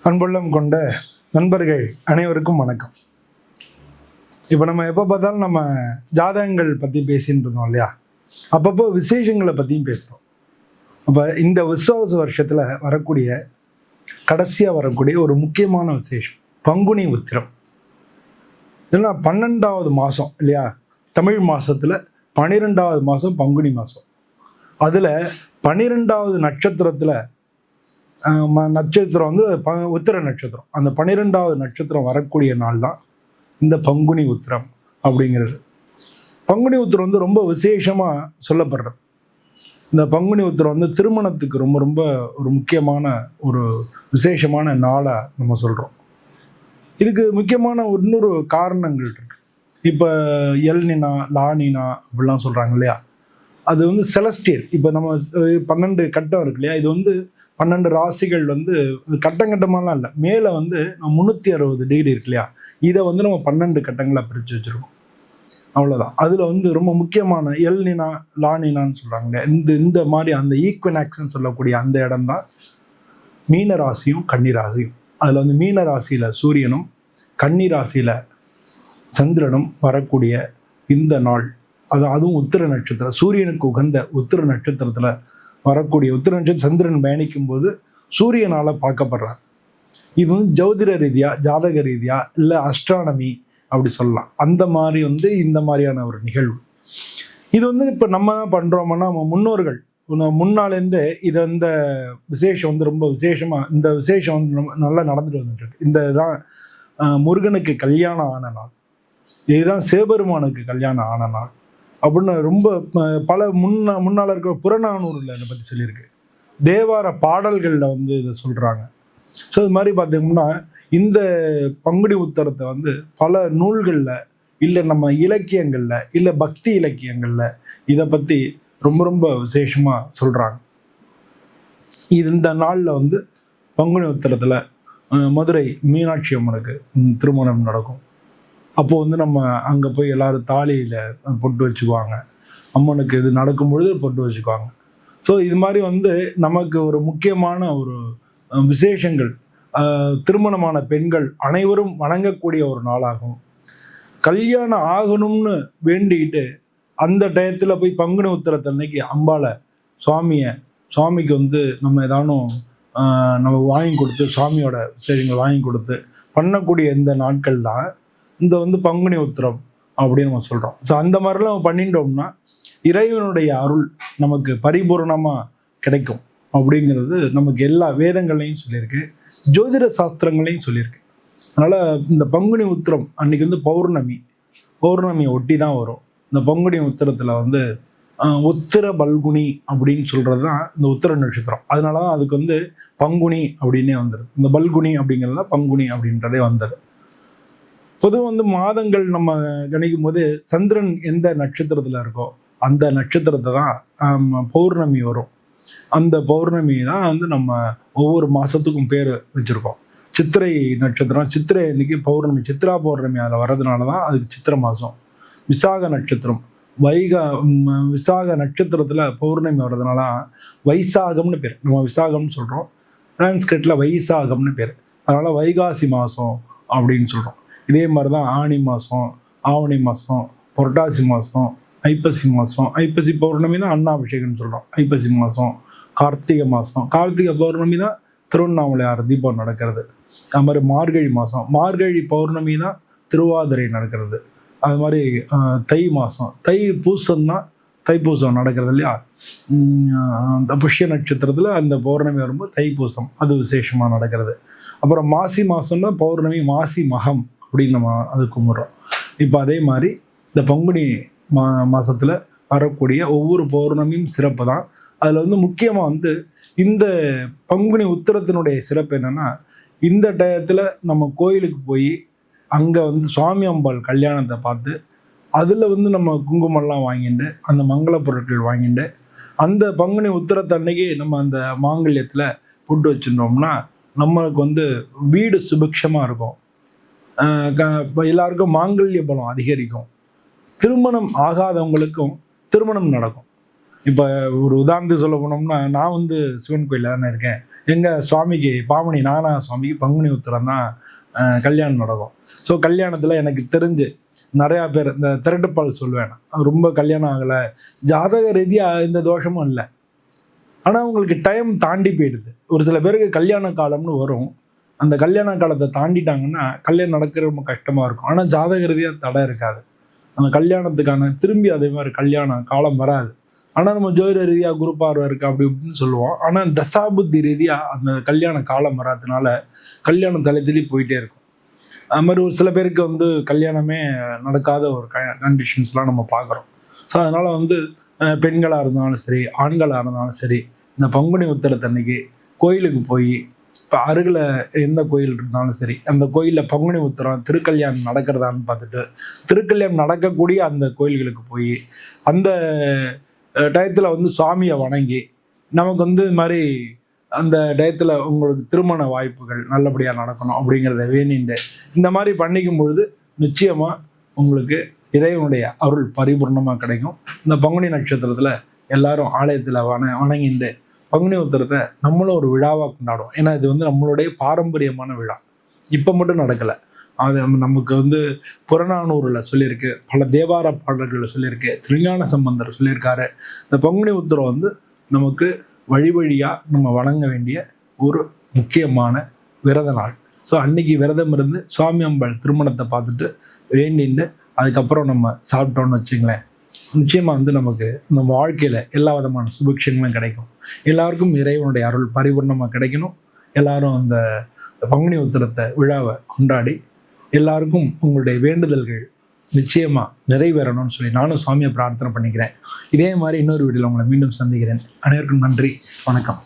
அன்புள்ளம் கொண்ட நண்பர்கள் அனைவருக்கும் வணக்கம். இப்போ நம்ம எப்போ பார்த்தாலும் நம்ம ஜாதகங்கள் பற்றி பேசின்னு இருந்தோம் இல்லையா? அப்பப்போ விசேஷங்களை பற்றியும் பேசுகிறோம். அப்போ இந்த விஸ்வாச வருஷத்தில் வரக்கூடிய கடைசியாக வரக்கூடிய ஒரு முக்கியமான விசேஷம் பங்குனி உத்திரம். இதெல்லாம் 12வது மாதம் இல்லையா? தமிழ் மாதத்தில் 12வது மாதம் பங்குனி மாதம். அதில் 12வது நட்சத்திரத்தில் நட்சத்திரம் வந்து உத்திர நட்சத்திரம். அந்த 12வது நட்சத்திரம் வரக்கூடிய நாள் தான் இந்த பங்குனி உத்திரம் அப்படிங்கிறது. பங்குனி உத்திரம் வந்து ரொம்ப விசேஷமாக சொல்லப்படுறது. இந்த பங்குனி உத்திரம் வந்து திருமணத்துக்கு ரொம்ப ரொம்ப ஒரு முக்கியமான ஒரு விசேஷமான நாளாக நம்ம சொல்கிறோம். இதுக்கு முக்கியமான இன்னொரு காரணங்கள் இருக்கு. இப்போ எல்னினா லானினா அப்படிலாம் சொல்கிறாங்க இல்லையா? அது வந்து செலஸ்டியல். இப்போ நம்ம 12 கட்டம் இருக்கு இல்லையா? இது வந்து 12 ராசிகள் வந்து கட்டங்கட்டமாலாம் இல்லை, மேலே வந்து 360 டிகிரி இருக்கு இல்லையா? இதை வந்து நம்ம 12 கட்டங்களாக பிரித்து வச்சுருக்கோம். அவ்வளோதான். அதில் வந்து ரொம்ப முக்கியமான எல்னினா லானினான்னு சொல்கிறாங்க இல்லையா? இந்த மாதிரி அந்த ஈக்வினாக்ஸ்ன்னு சொல்லக்கூடிய அந்த இடம் தான் மீன ராசியும் கன்னி ராசியும். அதில் வந்து மீன ராசியில் சூரியனும் கன்னி ராசியில் சந்திரனும் வரக்கூடிய இந்த நாள், அதுவும் உத்திர நட்சத்திரம், சூரியனுக்கு உகந்த உத்திர நட்சத்திரத்தில் வரக்கூடிய உத்திர நட்சத்திரம் சந்திரன் பயணிக்கும் போது சூரியனால் பார்க்கப்படுறார். இது வந்து ஜோதிட ரீதியாக ஜாதக ரீதியாக இல்லை அஸ்ட்ரானமி அப்படி சொல்லலாம். அந்த மாதிரி வந்து இந்த மாதிரியான ஒரு நிகழ்வு. இது வந்து இப்போ நம்ம தான் பண்ணுறோம்னா நம்ம முன்னோர்கள் முன்னாலேருந்தே இதை இந்த விசேஷம் வந்து ரொம்ப விசேஷமாக இந்த விசேஷம் வந்து நல்லா நடந்துட்டு வந்துட்டு. இந்த தான் முருகனுக்கு கல்யாணம் ஆன நாள், இதுதான் சிவபெருமானுக்கு கல்யாணம் ஆன நாள் அப்படின்னு ரொம்ப பல முன்னால் இருக்கிற புறநானூரில் இதை பற்றி சொல்லியிருக்கு. தேவார பாடல்களில் வந்து இதை சொல்கிறாங்க. ஸோ இது மாதிரி பார்த்தீங்கன்னா இந்த பங்குனி உத்தரத்தை வந்து பல நூல்களில் இல்லை நம்ம இலக்கியங்களில் இல்லை பக்தி இலக்கியங்களில் இதை பற்றி ரொம்ப ரொம்ப விசேஷமாக சொல்கிறாங்க. இந்த நாளில் வந்து பங்குனி உத்தரத்தில் மதுரை மீனாட்சி அம்மனுக்கு திருமணம் நடக்கும். அப்போது வந்து நம்ம அங்கே போய் எல்லோரும் தாலியில் பொட்டு வச்சுக்குவாங்க. அம்மனுக்கு இது நடக்கும் பொழுது பொட்டு வச்சுக்குவாங்க. ஸோ இது மாதிரி வந்து நமக்கு ஒரு முக்கியமான ஒரு விசேஷங்கள், திருமணமான பெண்கள் அனைவரும் வணங்கக்கூடிய ஒரு நாளாகும். கல்யாணம் ஆகணும்னு வேண்டிக்கிட்டு அந்த டயத்தில் போய் பங்குனி உத்திரத்தன்னைக்கு அம்பாளை சுவாமிக்கு வந்து நம்ம ஏதானும் நம்ம வாங்கி கொடுத்து சுவாமியோட விசேஷங்கள் வாங்கி கொடுத்து பண்ணக்கூடிய இந்த நாட்கள் தான் இந்த வந்து பங்குனி உத்திரம் அப்படின்னு நம்ம சொல்கிறோம். ஸோ அந்த மாதிரிலாம் நம்ம பண்ணிட்டோம்னா இறைவனுடைய அருள் நமக்கு பரிபூர்ணமாக கிடைக்கும் அப்படிங்கிறது நமக்கு எல்லா வேதங்களையும் சொல்லியிருக்கு, ஜோதிட சாஸ்திரங்களையும் சொல்லியிருக்கு. அதனால் இந்த பங்குனி உத்திரம் அன்றைக்கி வந்து பௌர்ணமியை ஒட்டி தான் வரும். இந்த பங்குனி உத்திரத்தில் வந்து உத்திர பல்குனி அப்படின்னு சொல்கிறது தான் இந்த உத்திர நட்சத்திரம். அதனால தான் அதுக்கு வந்து பங்குனி அப்படின்னே வந்துடுது. இந்த பல்குனி அப்படிங்கிறது தான் பங்குனி அப்படின்றதே வந்தது. பொதுவாக வந்து மாதங்கள் நம்ம கணிக்கும் போது சந்திரன் எந்த நட்சத்திரத்தில் இருக்கோ அந்த நட்சத்திரத்தை தான் பௌர்ணமி வரும். அந்த பௌர்ணமி தான் வந்து நம்ம ஒவ்வொரு மாதத்துக்கும் பேர் வச்சுருக்கோம். சித்திரை நட்சத்திரம், சித்திரை அன்னைக்கு பௌர்ணமி, சித்ரா பௌர்ணமி அதில் வர்றதுனால தான் அதுக்கு சித்திரை மாதம். விசாக நட்சத்திரம் விசாக நட்சத்திரத்தில் பௌர்ணமி வர்றதுனால வைசாகம்னு பேர். நம்ம விசாகம்னு சொல்கிறோம், சான்ஸ்கிரிட்டில் வைசாகம்னு பேர். அதனால் வைகாசி மாதம் அப்படின்னு சொல்கிறோம். இதே மாதிரி தான் ஆனி மாதம், ஆவணி மாதம், புரட்டாசி மாதம், ஐப்பசி மாதம். ஐப்பசி பௌர்ணமி தான் அன்னாபிஷேகம்னு சொல்கிறோம். ஐப்பசி மாதம், கார்த்திகை மாதம், கார்த்திகை பௌர்ணமி தான் திருவண்ணாமலையார் தீபம் நடக்கிறது. அது மாதிரி மார்கழி மாதம், மார்கழி பௌர்ணமி தான் திருவாதிரை நடக்கிறது. அது மாதிரி தை மாதம், தை பூசம் தான் தைப்பூசம் நடக்கிறது இல்லையா? அந்த புஷ்ய நட்சத்திரத்தில் அந்த பௌர்ணமி வரும்போது தைப்பூசம் அது விசேஷமாக நடக்கிறது. அப்புறம் மாசி மாதம்னா பௌர்ணமி, மாசி மகம் அப்படின்னு நம்ம அது கும்பிட்றோம். இப்போ அதே மாதிரி இந்த பங்குனி மாதத்தில் வரக்கூடிய ஒவ்வொரு பௌர்ணமியும் சிறப்பு தான். அதில் வந்து முக்கியமாக வந்து இந்த பங்குனி உத்திரத்தினுடைய சிறப்பு என்னென்னா, இந்த டயத்தில் நம்ம கோயிலுக்கு போய் அங்கே வந்து சுவாமி அம்பாள் கல்யாணத்தை பார்த்து அதில் வந்து நம்ம குங்குமம்லாம் வாங்கிட்டு அந்த மங்கள பொருட்கள் வாங்கிட்டு அந்த பங்குனி உத்திரத்தன்னைக்கு நம்ம அந்த மாங்கல்யத்தில் புட்டு வச்சுருந்தோம்னா நம்மளுக்கு வந்து வீடு சுபிக்ஷமாக இருக்கும். எல்லாருக்கும் மாங்கல்ய பலம் அதிகரிக்கும். திருமணம் ஆகாதவங்களுக்கும் திருமணம் நடக்கும். இப்போ ஒரு உதாரணத்துக்கு சொல்ல போனோம்னா, நான் வந்து சிவன் கோயிலில் தானே இருக்கேன். எங்கள் சுவாமிக்கு பாமணி நாகநாத சுவாமிக்கு பங்குனி உத்திரம் தான் கல்யாணம் நடக்கும். ஸோ கல்யாணத்தில் எனக்கு தெரிஞ்சு நிறையா பேர் இந்த திரட்டுப்பால் சொல்லுவேன், ரொம்ப கல்யாணம் ஆகலை, ஜாதக ரீதியாக எந்த தோஷமும் இல்லை, ஆனால் உங்களுக்கு டைம் தாண்டி போயிடுது. ஒரு சில பேருக்கு கல்யாண காலம்னு வரும், அந்த கல்யாண காலத்தை தாண்டிட்டாங்கன்னா கல்யாணம் நடக்கிற ரொம்ப கஷ்டமாக இருக்கும். ஆனால் ஜாதக ரீதியாக தடை இருக்காது, அந்த கல்யாணத்துக்கான திரும்பி அதே மாதிரி கல்யாண காலம் வராது. ஆனால் நம்ம ஜோதிட ரீதியாக குரு பார்வை இருக்குது அப்படி இப்படின்னு சொல்லுவோம், ஆனால் தசாபுத்தி ரீதியாக அந்த கல்யாண காலம் வராததுனால கல்யாணம் தலைத்தலி போயிட்டே இருக்கும். அது மாதிரி ஒரு சில பேருக்கு வந்து கல்யாணமே நடக்காத ஒரு கண்டிஷன்ஸ்லாம் நம்ம பார்க்குறோம். ஸோ அதனால் பெண்களாக இருந்தாலும் சரி, ஆண்களாக இருந்தாலும் சரி, இந்த பங்குனி உத்திரத்தன்னைக்கு கோயிலுக்கு போய், இப்போ அருகில் எந்த கோயில் இருந்தாலும் சரி, அந்த கோயிலில் பங்குனி உத்திரம் திருக்கல்யாணம் நடக்கிறதான்னு பார்த்துட்டு, திருக்கல்யாணம் நடக்கக்கூடிய அந்த கோயில்களுக்கு போய் அந்த டயத்தில் சுவாமியை வணங்கி, நமக்கு இது மாதிரி அந்த டயத்தில் உங்களுக்கு திருமண வாய்ப்புகள் நல்லபடியாக நடக்கணும் அப்படிங்கிறத வேணிண்டு இந்த மாதிரி பண்ணிக்கும் பொழுது நிச்சயமாக உங்களுக்கு இறைவனுடைய அருள் பரிபூர்ணமாக கிடைக்கும். இந்த பங்குனி நட்சத்திரத்தில் எல்லாரும் ஆலயத்தில் வணங்கிண்டு பங்குனி உத்திரத்தை நம்மளும் ஒரு விழாவாக கொண்டாடுவோம். ஏன்னா இது நம்மளுடைய பாரம்பரியமான விழா, இப்போ மட்டும் நடக்கலை. அது நமக்கு புறநானூரில் சொல்லியிருக்கு, பல தேவார பாடல்களில் சொல்லியிருக்கு, திருஞான சம்பந்தர் சொல்லியிருக்காரு. இந்த பங்குனி உத்திரம் நமக்கு வழி வழியாக நம்ம வணங்க வேண்டிய ஒரு முக்கியமான விரத நாள். ஸோ அன்னைக்கு விரதம் இருந்து சுவாமி அம்பாள் திருமணத்தை பார்த்துட்டு வேண்டின்னு அதுக்கப்புறம் நம்ம சாப்பிட்டோன்னு வச்சுங்களேன், நிச்சயமாக நமக்கு நம்ம வாழ்க்கையில் எல்லா விதமான சுபிக்ஷங்களும் கிடைக்கும். எல்லாருக்கும் இறைவனுடைய அருள் பரிபூர்ணமாக கிடைக்கணும். எல்லாரும் அந்த பங்குனி உத்திரத்தை விழாவை கொண்டாடி எல்லாருக்கும் உங்களுடைய வேண்டுதல்கள் நிச்சயமாக நிறைவேறணும்னு சொல்லி நானும் சுவாமியை பிரார்த்தனை பண்ணிக்கிறேன். இதே மாதிரி இன்னொரு வீடியோவில் உங்களை மீண்டும் சந்திக்கிறேன். அனைவருக்கும் நன்றி, வணக்கம்.